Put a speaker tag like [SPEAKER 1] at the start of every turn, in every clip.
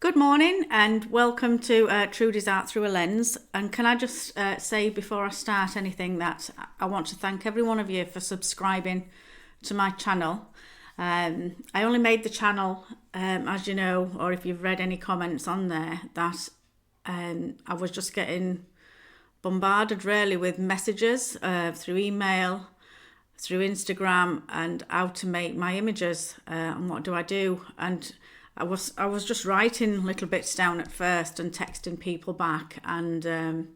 [SPEAKER 1] Good morning and welcome to Trudy's Art Through a Lens. And can I just say before I start anything that I want to thank every one of you for subscribing to my channel. I only made the channel, as you know, or if you've read any comments on there, that I was just getting bombarded really with messages through email, through Instagram, and how to make my images and what do I do. And I was just writing little bits down at first and texting people back and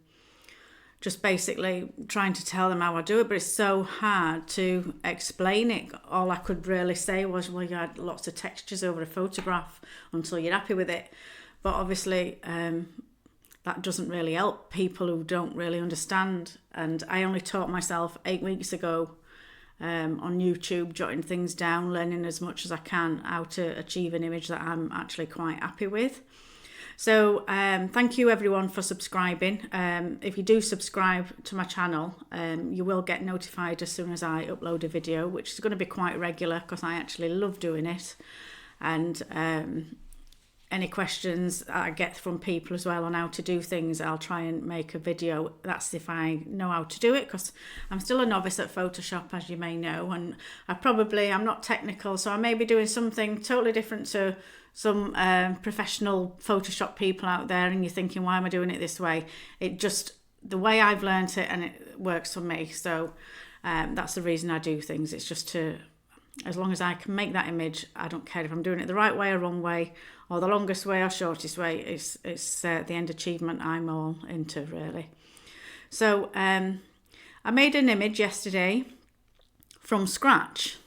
[SPEAKER 1] just basically trying to tell them how I do it, but it's so hard to explain it. All I could really say was, well, you had lots of textures over a photograph until you're happy with it. But obviously that doesn't really help people who don't really understand. And I only taught myself 8 weeks ago on YouTube, jotting things down, learning as much as I can how to achieve an image that I'm actually quite happy with. So thank you everyone for subscribing. If you do subscribe to my channel, you will get notified as soon as I upload a video, which is going to be quite regular because I actually love doing it. And any questions I get from people as well on how to do things, I'll try and make a video. That's if I know how to do it, because I'm still a novice at Photoshop, as you may know, and I'm not technical, so I may be doing something totally different to some professional Photoshop people out there, and you're thinking, why am I doing it this way? It just, the way I've learned it, and it works for me. So that's the reason I do things. It's just to, as long as I can make that image, I don't care if I'm doing it the right way or wrong way, or the longest way or shortest way. It's the end achievement I'm all into, really. So I made an image yesterday from scratch,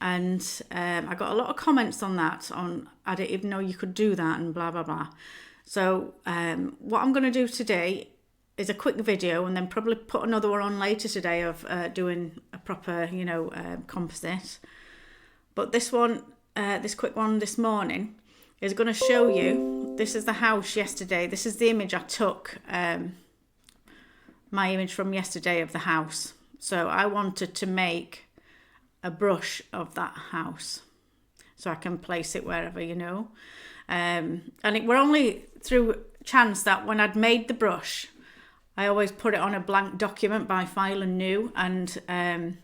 [SPEAKER 1] and I got a lot of comments on that, on I didn't even know you could do that and blah blah blah. So what I'm going to do today is a quick video, and then probably put another one on later today of doing a proper, composite. But this one, this quick one this morning, is going to show you, this is the house yesterday. This is the image I took, my image from yesterday of the house. So I wanted to make a brush of that house so I can place it wherever, And it were only through chance that when I'd made the brush, I always put it on a blank document by File and New, and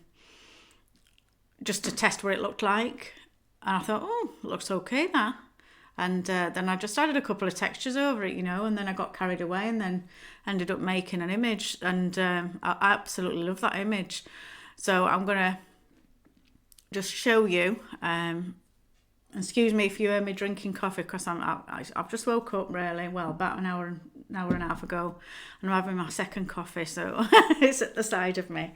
[SPEAKER 1] just to test what it looked like. And I thought, oh, it looks okay that. And then I just added a couple of textures over it, and then I got carried away and then ended up making an image. And I absolutely love that image. So I'm going to just show you. Excuse me if you hear me drinking coffee, because I've just woke up really, well, about an hour and a half ago, and I'm having my second coffee, so it's at the side of me.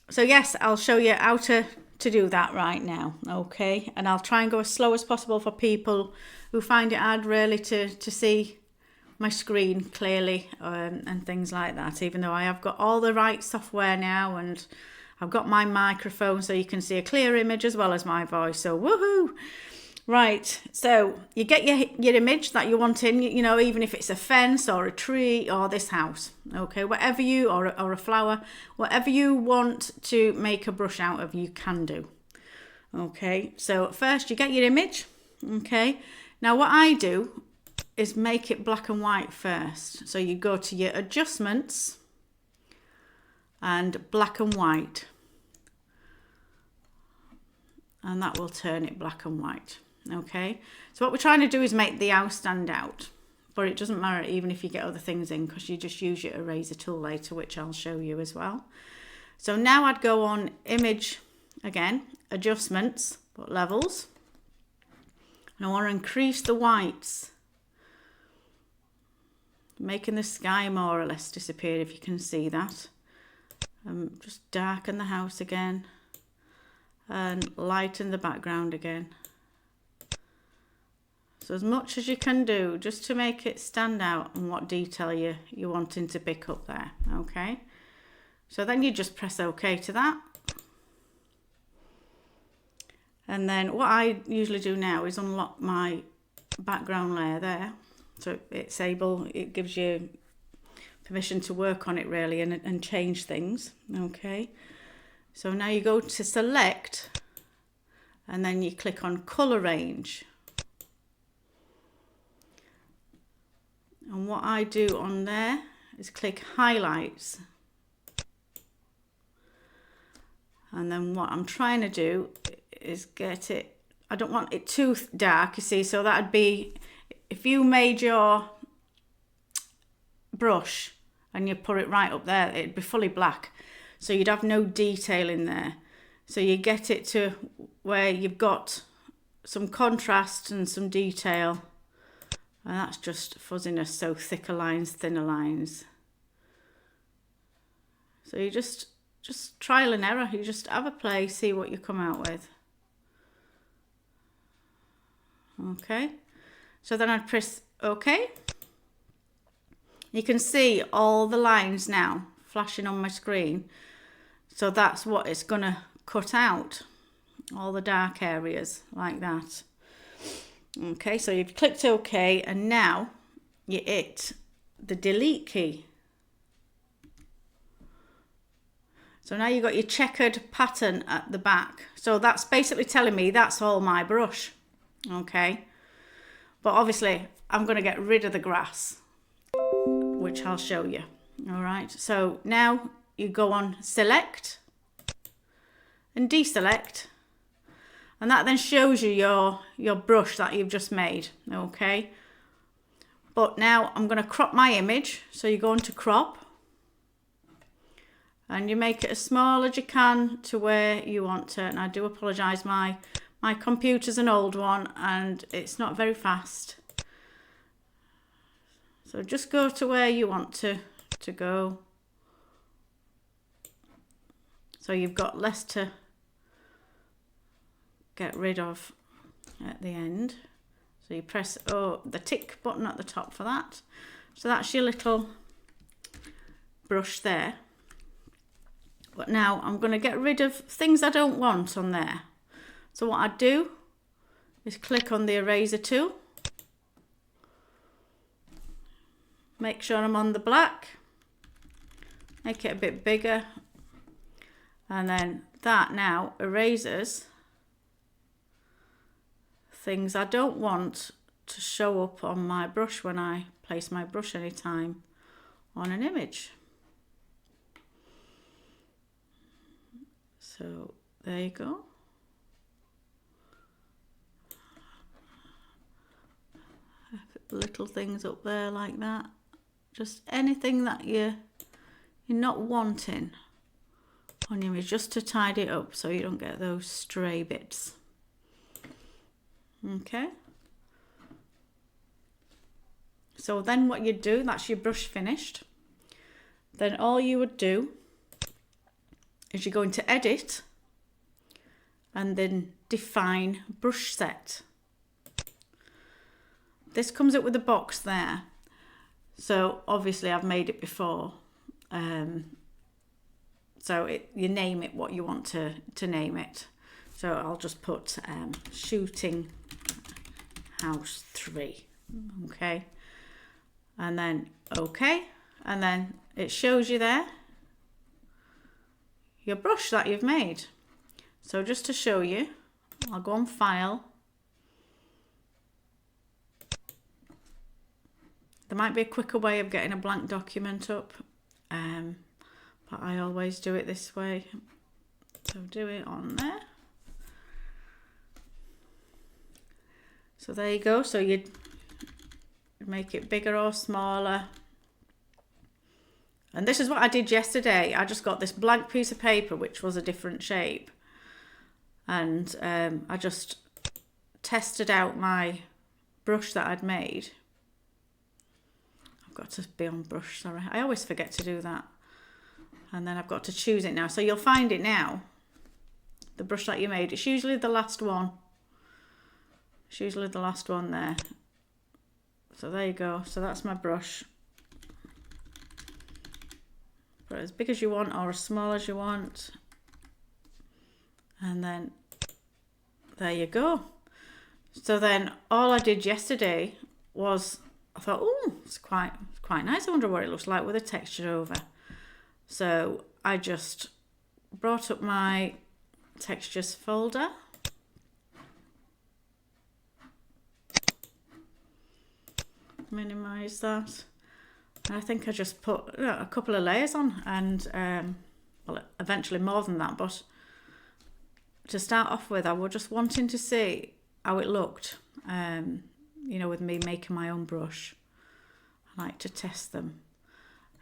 [SPEAKER 1] So yes, I'll show you how to do that right now, okay? And I'll try and go as slow as possible for people who find it hard really to see my screen clearly, and things like that, even though I have got all the right software now, and I've got my microphone so you can see a clear image as well as my voice, so woohoo! Right, so you get your image that you want in, even if it's a fence or a tree or this house, okay, whatever you, or a flower, whatever you want to make a brush out of, you can do. Okay, so first you get your image, okay. Now what I do is make it black and white first. So you go to your adjustments and black and white, and that will turn it black and white. Okay, so what we're trying to do is make the house stand out, but it doesn't matter even if you get other things in, because you just use your eraser tool later, which I'll show you as well. So now I'd go on image again, adjustments, but levels, and I want to increase the whites, making the sky more or less disappear, if you can see that. Just darken the house again and lighten the background again. So as much as you can do, just to make it stand out and what detail you're wanting to pick up there, okay? So then you just press OK to that. And then what I usually do now is unlock my background layer there. So it gives you permission to work on it really, and change things, okay? So now you go to select, and then you click on color range. And what I do on there is click highlights. And then what I'm trying to do is get it, I don't want it too dark, you see, so that'd be, if you made your brush and you put it right up there, it'd be fully black. So you'd have no detail in there. So you get it to where you've got some contrast and some detail. And that's just fuzziness, so thicker lines, thinner lines. So you just trial and error. You just have a play, see what you come out with. Okay, so then I'd press OK. You can see all the lines now flashing on my screen. So that's what it's going to cut out, all the dark areas like that. Okay, so you've clicked OK, and now you hit the delete key. So now you've got your checkered pattern at the back. So that's basically telling me that's all my brush. Okay, but obviously I'm going to get rid of the grass, which I'll show you. All right, so now you go on select and deselect, and that then shows you your brush that you've just made. Okay, but now I'm going to crop my image. So you go into crop and you make it as small as you can to where you want it. And I do apologise, my computer's an old one and it's not very fast. So just go to where you want to go. So you've got less to get rid of at the end. So you press the tick button at the top for that. So that's your little brush there. But now I'm going to get rid of things I don't want on there. So what I do is click on the eraser tool. Make sure I'm on the black. Make it a bit bigger. And then that now erases things I don't want to show up on my brush when I place my brush anytime on an image. So there you go. Little things up there like that. Just anything that you're not wanting on your image, just to tidy it up so you don't get those stray bits. Okay. So then what you do, that's your brush finished. Then all you would do is you go into edit and then define brush set. This comes up with a box there. So obviously I've made it before. You name it what you want to name it. So I'll just put Shooting House 3. Okay. And then OK. And then it shows you there your brush that you've made. So just to show you, I'll go on File. There might be a quicker way of getting a blank document up, but I always do it this way. So do it on there. So there you go. So you'd make it bigger or smaller. And this is what I did yesterday. I just got this blank piece of paper, which was a different shape. And I just tested out my brush that I'd made. I've got to be on brush, sorry. I always forget to do that. And then I've got to choose it now. So you'll find it now. The brush that you made. It's usually the last one. It's usually the last one there. So there you go. So that's my brush. Put it as big as you want or as small as you want. And then there you go. So then all I did yesterday was, I thought, oh, it's quite nice. I wonder what it looks like with a texture over. So I just brought up my textures folder. Minimise that. And I think I just put a couple of layers on, and well, eventually more than that, but to start off with, I was just wanting to see how it looked, you know, with me making my own brush. I like to test them.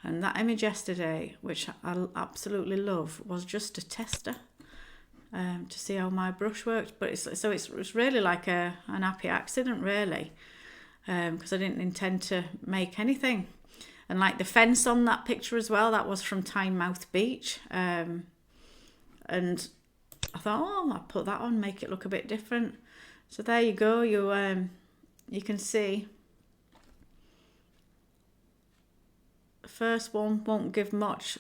[SPEAKER 1] And that image yesterday, which I absolutely love, was just a tester to see how my brush worked. But it's really like an happy accident, really, because I didn't intend to make anything. And like the fence on that picture as well, that was from Tynemouth Beach. And I thought, oh, I'll put that on, make it look a bit different. So there you go. You can see the first one won't give much.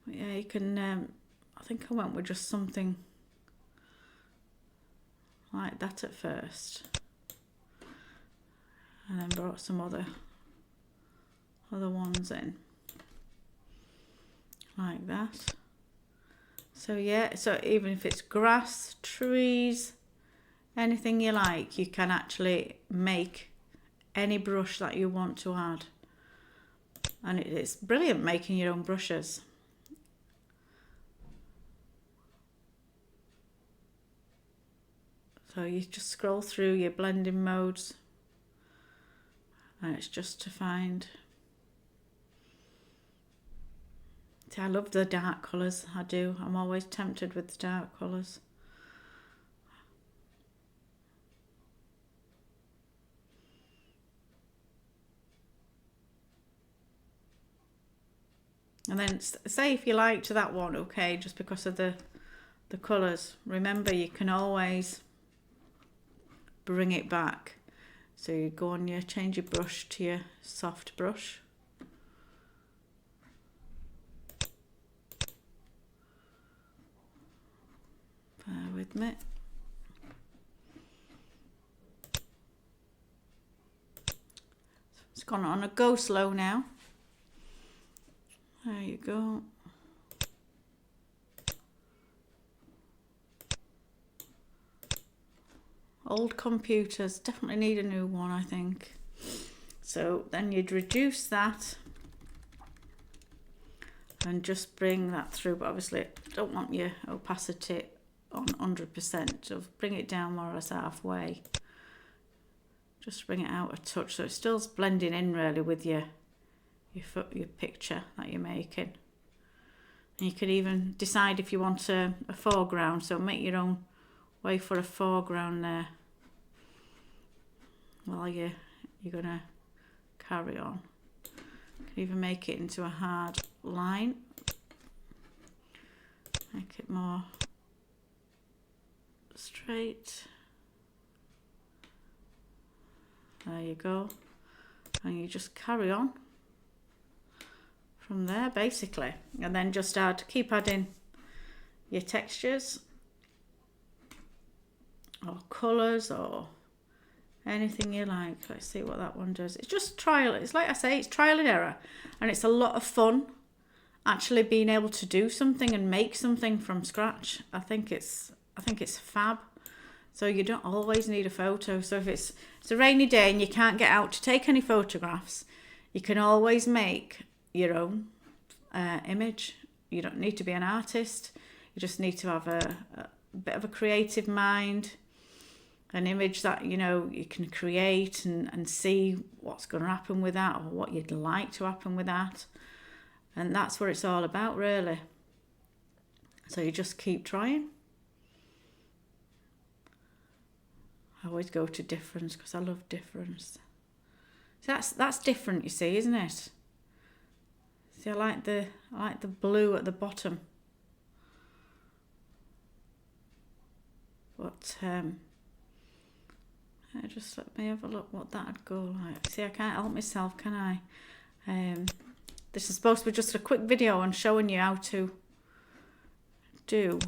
[SPEAKER 1] But yeah, you can. I think I went with just something like that at first, and then brought some other ones in like that. So yeah, so even if it's grass, trees, anything you like, you can actually make any brush that you want to add. And it's brilliant making your own brushes. So you just scroll through your blending modes, and it's just to find. See, I love the dark colours, I do. I'm always tempted with the dark colours. And then say if you liked that one, okay, just because of the colours, remember you can always bring it back. So you go on, you change your brush to your soft brush. Bear with me. It's gone on a go slow now. There you go. Old computers definitely need a new one, I think. So then you'd reduce that and just bring that through, but obviously don't want your opacity on 100%, so bring it down more or less halfway. Just bring it out a touch so it's still blending in really with your picture that you're making. And you can even decide if you want a foreground, so make your own way for a foreground there while you're gonna carry on. You can even make it into a hard line, make it more straight. There you go. And you just carry on from there basically, and then just keep adding your textures or colours or anything you like. Let's see what that one does. It's just trial. It's like I say, it's trial and error, and it's a lot of fun actually being able to do something and make something from scratch. I think it's fab. So you don't always need a photo. So if it's a rainy day and you can't get out to take any photographs, you can always make your own image. You don't need to be an artist. You just need to have a bit of a creative mind, an image that you can create and see what's going to happen with that, or what you'd like to happen with that. And that's what it's all about, really. So you just keep trying. I always go to difference because I love difference. So that's different, you see, isn't it? See, I like the blue at the bottom. But just let me have a look what that'd go like. See, I can't help myself, can I? This is supposed to be just a quick video on showing you how to do.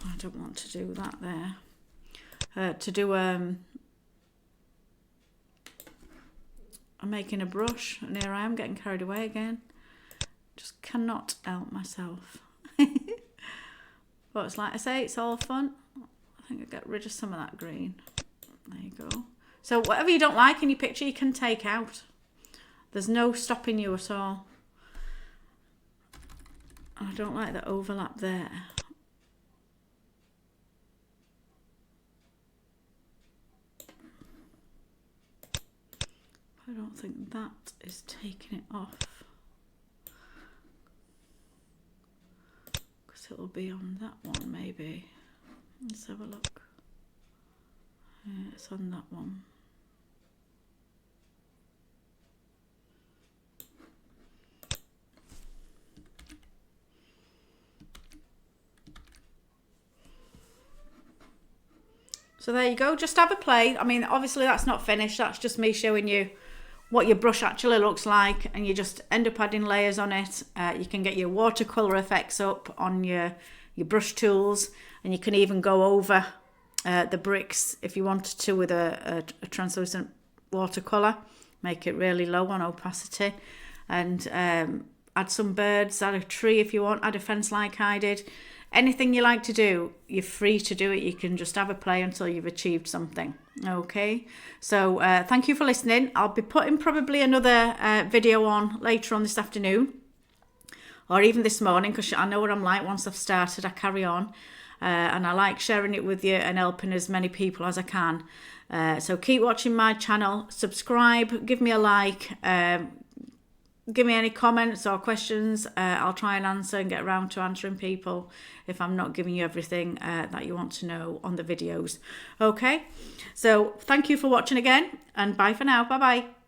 [SPEAKER 1] I don't want to do that there. I'm making a brush, and here I am getting carried away again. Just cannot help myself. But it's like I say, it's all fun. I I think I get rid of some of that green. There you go. So whatever you don't like in your picture, you can take out. There's no stopping you at all. I don't like the overlap there. I don't think that is taking it off. Because it'll be on that one maybe. Let's have a look. Yeah, it's on that one. So there you go, just have a play. I mean, obviously that's not finished, that's just me showing you what your brush actually looks like, and you just end up adding layers on it. You can get your watercolour effects up on your brush tools, and you can even go over the bricks if you wanted to with a translucent watercolour. Make it really low on opacity, and add some birds, add a tree if you want, add a fence like I did. Anything you like to do, you're free to do it. You can just have a play until you've achieved something. Okay, so thank you for listening. I'll be putting probably another video on later on this afternoon, or even this morning, because I know what I'm like. Once I've started, I carry on, and I like sharing it with you and helping as many people as I can. So keep watching my channel, subscribe, give me a like, give me any comments or questions. I'll try and answer and get around to answering people if I'm not giving you everything that you want to know on the videos. Okay, so thank you for watching again, and bye for now. Bye bye.